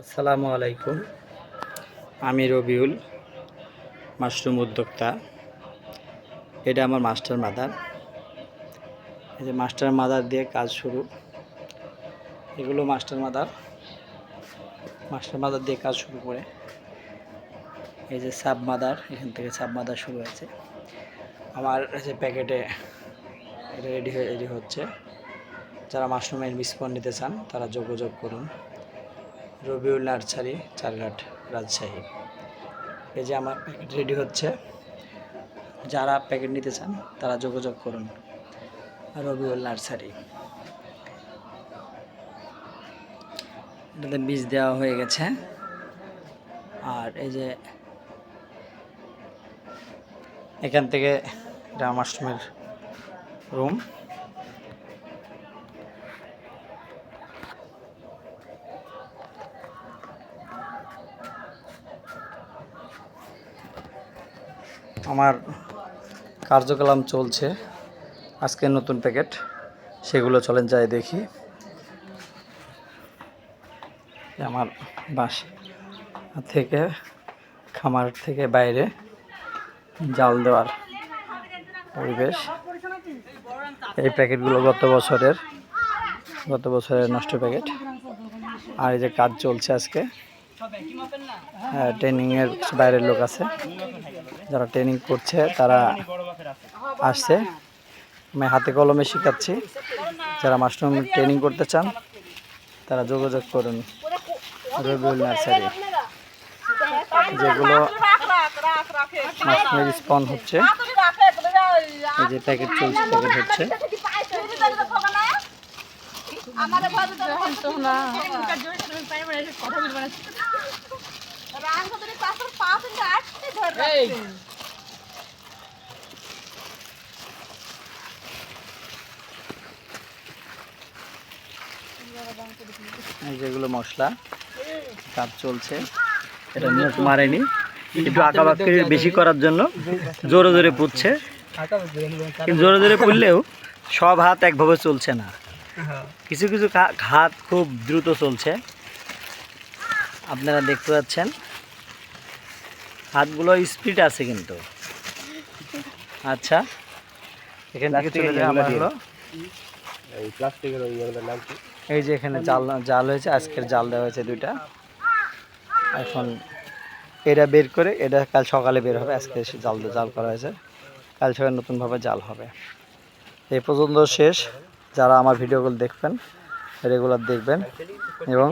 আসসালামু আলাইকুম। আমি রবিউল, মাশরুম উদ্যোক্তা। এটা আমার মাস্টার মাদার। এই যে মাস্টার মাদার দিয়ে কাজ শুরু। এগুলো মাস্টার মাদার দিয়ে কাজ শুরু করে এই যে সাব মাদার, এখান থেকে সাব মাদার শুরু হয়েছে। আমার এই যে প্যাকেটে এটা রেডি হচ্ছে। যারা মাশরুমের বিস্পন নিতে চান তারা যোগাযোগ করুন। রবিউল নার্সারি, চারঘাট, রাজশাহী। এই যে আমার প্যাকেট রেডি হচ্ছে। যারা প্যাকেট নিতে চান তারা যোগাযোগ করুন। রবিউল নার্সারি। এটাতে বীজ দেওয়া হয়ে গেছে। আর এই যে এখান থেকে এটা মাশরুমের রুম। আমার কার্যক্রম চলছে। আজকে নতুন প্যাকেট, সেগুলো চলেন যাই দেখি। আমার বাসা থেকে, খামার থেকে বাইরে জাল দেওয়ার পরিবেশ। এই প্যাকেটগুলো গত বছরের নষ্ট প্যাকেট। আর এই যে কাজ চলছে আজকে। ট্রেনিংয়ের বাইরের লোক আছে, যারা ট্রেনিং করছে তারা আসছে। আমি হাতে কলমে শেখাচ্ছি। যারা মাশরুম ট্রেনিং করতে চান তারা যোগাযোগ করুন রবিউল নার্সারি। যেগুলো মাশরুমের স্পন হচ্ছে, এই যে প্যাকেট চলছে, প্যাকেট হচ্ছে। এই যেগুলো মশলা, কাজ চলছে। এটা মুখ মারেনি, একটু আঁকাবাঁকা বেশি করার জন্য জোরে জোরে পুড়ছে। জোরে জোরে পুড়লেও সব হাত একভাবে চলছে না, কিছু কিছু হাত খুব দ্রুত চলছে। আপনারা দেখতে পাচ্ছেন হাতগুলো স্পিড আছে কিন্তু। আচ্ছা, এখান থেকে চলে যাওয়া হলো। এই যে এখানে জাল হয়েছে, আজকের জাল দেওয়া হয়েছে 2টা। এখন এটা বের করে, এটা কাল সকালে বের হবে। আজকে জাল করা হয়েছে, কাল সকালে নতুনভাবে জাল হবে। এই পর্যন্ত শেষ। যারা আমার ভিডিওগুলো দেখবেন, রেগুলার দেখবেন এবং